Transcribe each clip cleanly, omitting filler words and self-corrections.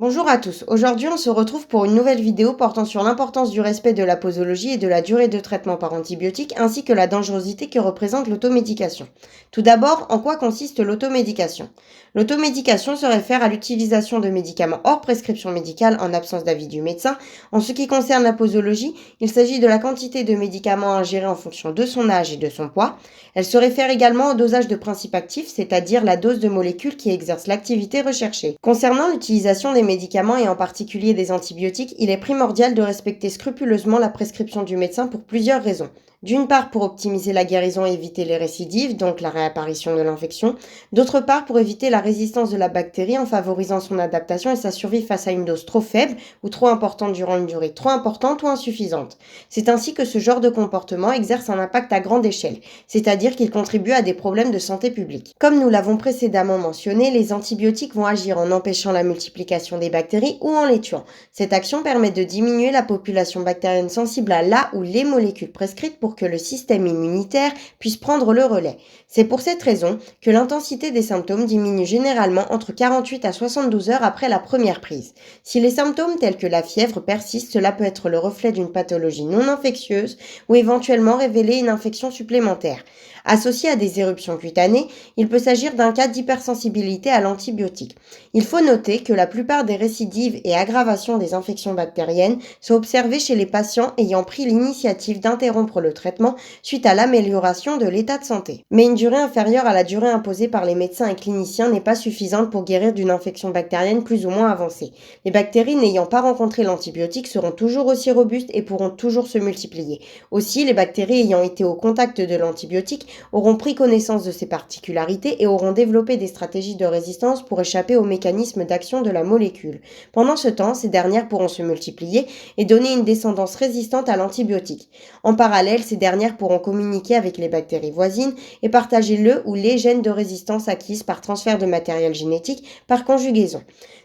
Bonjour à tous. Aujourd'hui, on se retrouve pour une nouvelle vidéo portant sur l'importance du respect de la posologie et de la durée de traitement par antibiotiques, ainsi que la dangerosité que représente l'automédication. Tout d'abord, en quoi consiste l'automédication? L'automédication se réfère à l'utilisation de médicaments hors prescription médicale en absence d'avis du médecin. En ce qui concerne la posologie, il s'agit de la quantité de médicaments ingérés en fonction de son âge et de son poids. Elle se réfère également au dosage de principes actifs, c'est-à-dire la dose de molécules qui exercent l'activité recherchée. Concernant l'utilisation des médicaments et en particulier des antibiotiques, il est primordial de respecter scrupuleusement la prescription du médecin pour plusieurs raisons. D'une part, pour optimiser la guérison et éviter les récidives, donc la réapparition de l'infection. D'autre part, pour éviter la résistance de la bactérie en favorisant son adaptation et sa survie face à une dose trop faible ou trop importante durant une durée trop importante ou insuffisante. C'est ainsi que ce genre de comportement exerce un impact à grande échelle, c'est-à-dire qu'il contribue à des problèmes de santé publique. Comme nous l'avons précédemment mentionné, les antibiotiques vont agir en empêchant la multiplication des bactéries ou en les tuant. Cette action permet de diminuer la population bactérienne sensible à la ou les molécules prescrites pour que le système immunitaire puisse prendre le relais. C'est pour cette raison que l'intensité des symptômes diminue généralement entre 48 à 72 heures après la première prise. Si les symptômes tels que la fièvre persistent, cela peut être le reflet d'une pathologie non infectieuse ou éventuellement révéler une infection supplémentaire. Associé à des éruptions cutanées, il peut s'agir d'un cas d'hypersensibilité à l'antibiotique. Il faut noter que la plupart des récidives et aggravations des infections bactériennes sont observées chez les patients ayant pris l'initiative d'interrompre le traitement suite à l'amélioration de l'état de santé. Mais une durée inférieure à la durée imposée par les médecins et cliniciens n'est pas suffisante pour guérir d'une infection bactérienne plus ou moins avancée. Les bactéries n'ayant pas rencontré l'antibiotique seront toujours aussi robustes et pourront toujours se multiplier. Aussi, les bactéries ayant été au contact de l'antibiotique auront pris connaissance de ses particularités et auront développé des stratégies de résistance pour échapper au mécanisme d'action de la molécule. Pendant ce temps, ces dernières pourront se multiplier et donner une descendance résistante à l'antibiotique. En parallèle, ces dernières pourront communiquer avec les bactéries voisines et partager le ou les gènes de résistance acquises par transfert de matériel génétique par conjugaison.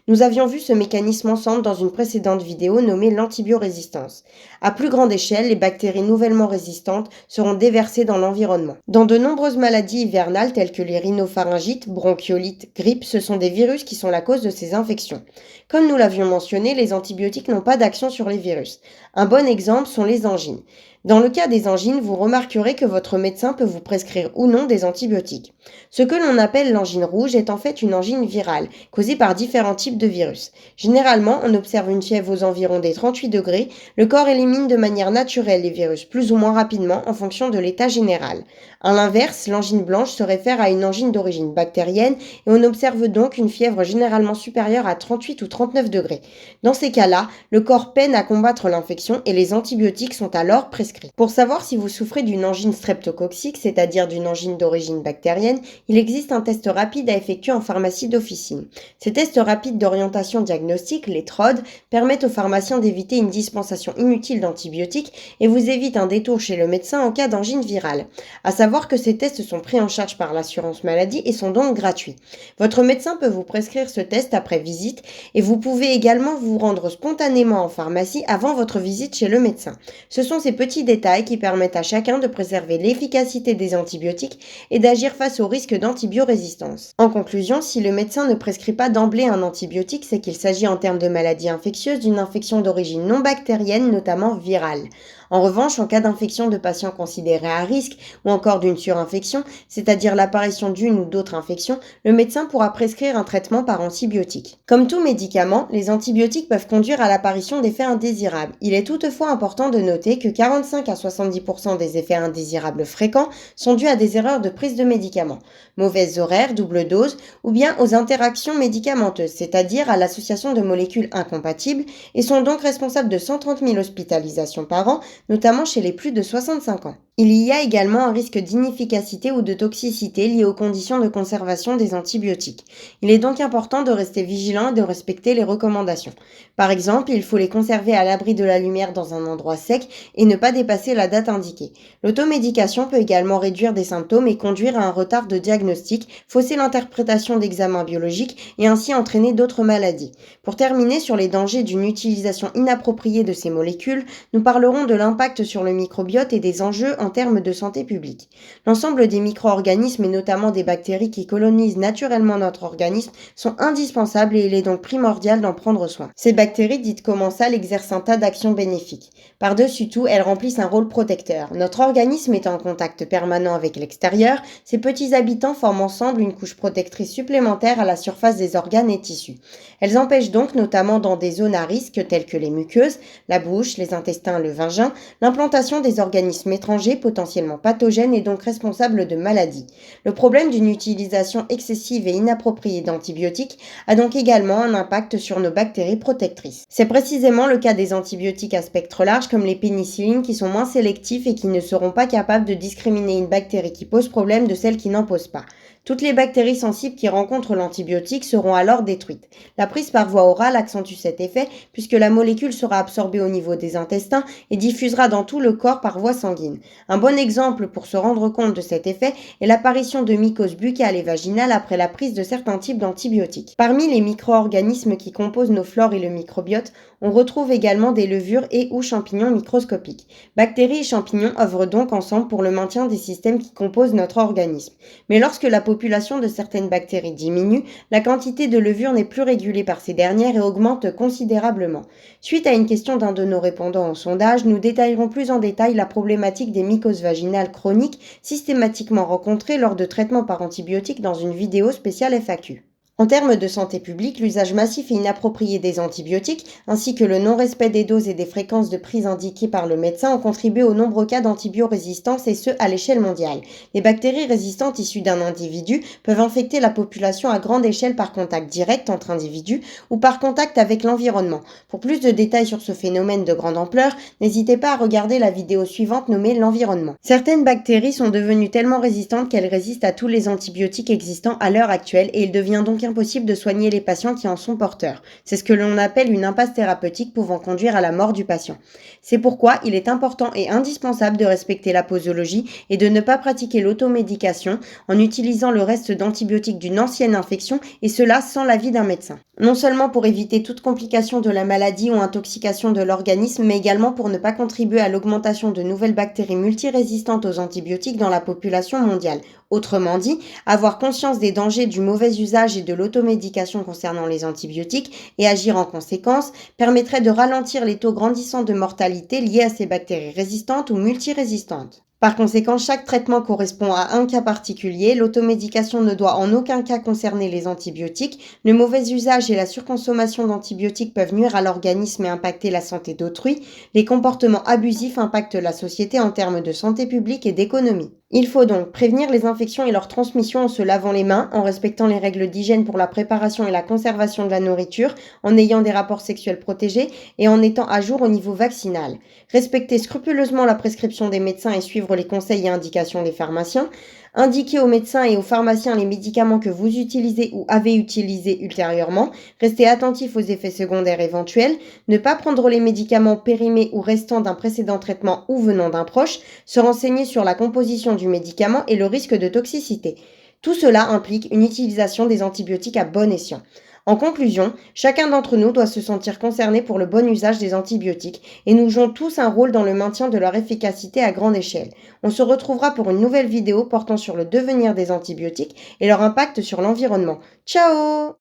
Nous avions vu ce mécanisme ensemble dans une précédente vidéo nommée l'antibiorésistance. À plus grande échelle, les bactéries nouvellement résistantes seront déversées dans l'environnement. Dans de nombreuses maladies hivernales telles que les rhinopharyngites, bronchiolites, grippe, ce sont des virus qui sont la cause de ces infections. Comme nous l'avions mentionné, les antibiotiques n'ont pas d'action sur les virus. Un bon exemple sont les angines. Dans le cas des angines, vous remarquerez que votre médecin peut vous prescrire ou non des antibiotiques. Ce que l'on appelle l'angine rouge est en fait une angine virale, causée par différents types de virus. Généralement, on observe une fièvre aux environs des 38 degrés. Le corps élimine de manière naturelle les virus plus ou moins rapidement en fonction de l'état général. À l'inverse, l'angine blanche se réfère à une angine d'origine bactérienne et on observe donc une fièvre généralement supérieure à 38 ou 39 degrés. Dans ces cas-là, le corps peine à combattre l'infection et les antibiotiques sont alors prescrits. Pour savoir si vous souffrez d'une angine streptococcique, c'est-à-dire d'une angine d'origine bactérienne, il existe un test rapide à effectuer en pharmacie d'officine. Ces tests rapides d'orientation diagnostique, les TROD, permettent aux pharmaciens d'éviter une dispensation inutile d'antibiotiques et vous évitent un détour chez le médecin en cas d'angine virale. À savoir que ces tests sont pris en charge par l'assurance maladie et sont donc gratuits. Votre médecin peut vous prescrire ce test après visite et vous pouvez également vous rendre spontanément en pharmacie avant votre visite chez le médecin. Ce sont ces petits détails qui permettent à chacun de préserver l'efficacité des antibiotiques et d'agir face au risque d'antibiorésistance. En conclusion, si le médecin ne prescrit pas d'emblée un antibiotique, c'est qu'il s'agit en termes de maladie infectieuse d'une infection d'origine non bactérienne, notamment virale. En revanche, en cas d'infection de patients considérés à risque ou encore d'une surinfection, c'est-à-dire l'apparition d'une ou d'autres infections, le médecin pourra prescrire un traitement par antibiotique. Comme tout médicament, les antibiotiques peuvent conduire à l'apparition d'effets indésirables. Il est toutefois important de noter que 45 à 70% des effets indésirables fréquents sont dus à des erreurs de prise de médicaments, mauvaises horaires, double dose ou bien aux interactions médicamenteuses, c'est-à-dire à l'association de molécules incompatibles et sont donc responsables de 130 000 hospitalisations par an, notamment chez les plus de 65 ans. Il y a également un risque d'inefficacité ou de toxicité lié aux conditions de conservation des antibiotiques. Il est donc important de rester vigilant et de respecter les recommandations. Par exemple, il faut les conserver à l'abri de la lumière dans un endroit sec et ne pas dépasser la date indiquée. L'automédication peut également réduire des symptômes et conduire à un retard de diagnostic, fausser l'interprétation d'examens biologiques et ainsi entraîner d'autres maladies. Pour terminer sur les dangers d'une utilisation inappropriée de ces molécules, nous parlerons de l'impact sur le microbiote et des enjeux en termes de santé publique. L'ensemble des micro-organismes et notamment des bactéries qui colonisent naturellement notre organisme sont indispensables et il est donc primordial d'en prendre soin. Ces bactéries dites commensales exercent un tas d'actions bénéfiques. Par-dessus tout, elles remplissent un rôle protecteur. Notre organisme étant en contact permanent avec l'extérieur, ces petits habitants forment ensemble une couche protectrice supplémentaire à la surface des organes et tissus. Elles empêchent donc, notamment dans des zones à risque telles que les muqueuses, la bouche, les intestins, le vagin, l'implantation des organismes étrangers potentiellement pathogènes et donc responsables de maladies. Le problème d'une utilisation excessive et inappropriée d'antibiotiques a donc également un impact sur nos bactéries protectrices. C'est précisément le cas des antibiotiques à spectre large comme les pénicillines qui sont moins sélectifs et qui ne seront pas capables de discriminer une bactérie qui pose problème de celle qui n'en pose pas. Toutes les bactéries sensibles qui rencontrent l'antibiotique seront alors détruites. La prise par voie orale accentue cet effet puisque la molécule sera absorbée au niveau des intestins et diffusera dans tout le corps par voie sanguine. Un bon exemple pour se rendre compte de cet effet est l'apparition de mycoses buccales et vaginales après la prise de certains types d'antibiotiques. Parmi les micro-organismes qui composent nos flores et le microbiote, on retrouve également des levures et ou champignons microscopiques. Bactéries et champignons œuvrent donc ensemble pour le maintien des systèmes qui composent notre organisme. Mais lorsque la population de certaines bactéries diminue, la quantité de levure n'est plus régulée par ces dernières et augmente considérablement. Suite à une question d'un de nos répondants au sondage, nous détaillerons plus en détail la problématique des mycoses vaginales chroniques systématiquement rencontrées lors de traitements par antibiotiques dans une vidéo spéciale FAQ. En termes de santé publique, l'usage massif et inapproprié des antibiotiques, ainsi que le non-respect des doses et des fréquences de prise indiquées par le médecin ont contribué aux nombreux cas d'antibiorésistance et ce, à l'échelle mondiale. Les bactéries résistantes issues d'un individu peuvent infecter la population à grande échelle par contact direct entre individus ou par contact avec l'environnement. Pour plus de détails sur ce phénomène de grande ampleur, n'hésitez pas à regarder la vidéo suivante nommée l'environnement. Certaines bactéries sont devenues tellement résistantes qu'elles résistent à tous les antibiotiques existants à l'heure actuelle et il devient donc impossible de soigner les patients qui en sont porteurs. C'est ce que l'on appelle une impasse thérapeutique pouvant conduire à la mort du patient. C'est pourquoi il est important et indispensable de respecter la posologie et de ne pas pratiquer l'automédication en utilisant le reste d'antibiotiques d'une ancienne infection et cela sans l'avis d'un médecin. Non seulement pour éviter toute complication de la maladie ou intoxication de l'organisme, mais également pour ne pas contribuer à l'augmentation de nouvelles bactéries multirésistantes aux antibiotiques dans la population mondiale. Autrement dit, avoir conscience des dangers du mauvais usage et de l'automédication concernant les antibiotiques et agir en conséquence permettrait de ralentir les taux grandissants de mortalité liés à ces bactéries résistantes ou multirésistantes. Par conséquent, chaque traitement correspond à un cas particulier, l'automédication ne doit en aucun cas concerner les antibiotiques, le mauvais usage et la surconsommation d'antibiotiques peuvent nuire à l'organisme et impacter la santé d'autrui, les comportements abusifs impactent la société en termes de santé publique et d'économie. Il faut donc prévenir les infections et leur transmission en se lavant les mains, en respectant les règles d'hygiène pour la préparation et la conservation de la nourriture, en ayant des rapports sexuels protégés et en étant à jour au niveau vaccinal. Respecter scrupuleusement la prescription des médecins et suivre les conseils et indications des pharmaciens. Indiquez aux médecins et aux pharmaciens les médicaments que vous utilisez ou avez utilisés ultérieurement. Restez attentif aux effets secondaires éventuels. Ne pas prendre les médicaments périmés ou restants d'un précédent traitement ou venant d'un proche. Se renseigner sur la composition du médicament et le risque de toxicité. Tout cela implique une utilisation des antibiotiques à bon escient. En conclusion, chacun d'entre nous doit se sentir concerné pour le bon usage des antibiotiques et nous jouons tous un rôle dans le maintien de leur efficacité à grande échelle. On se retrouvera pour une nouvelle vidéo portant sur le devenir des antibiotiques et leur impact sur l'environnement. Ciao!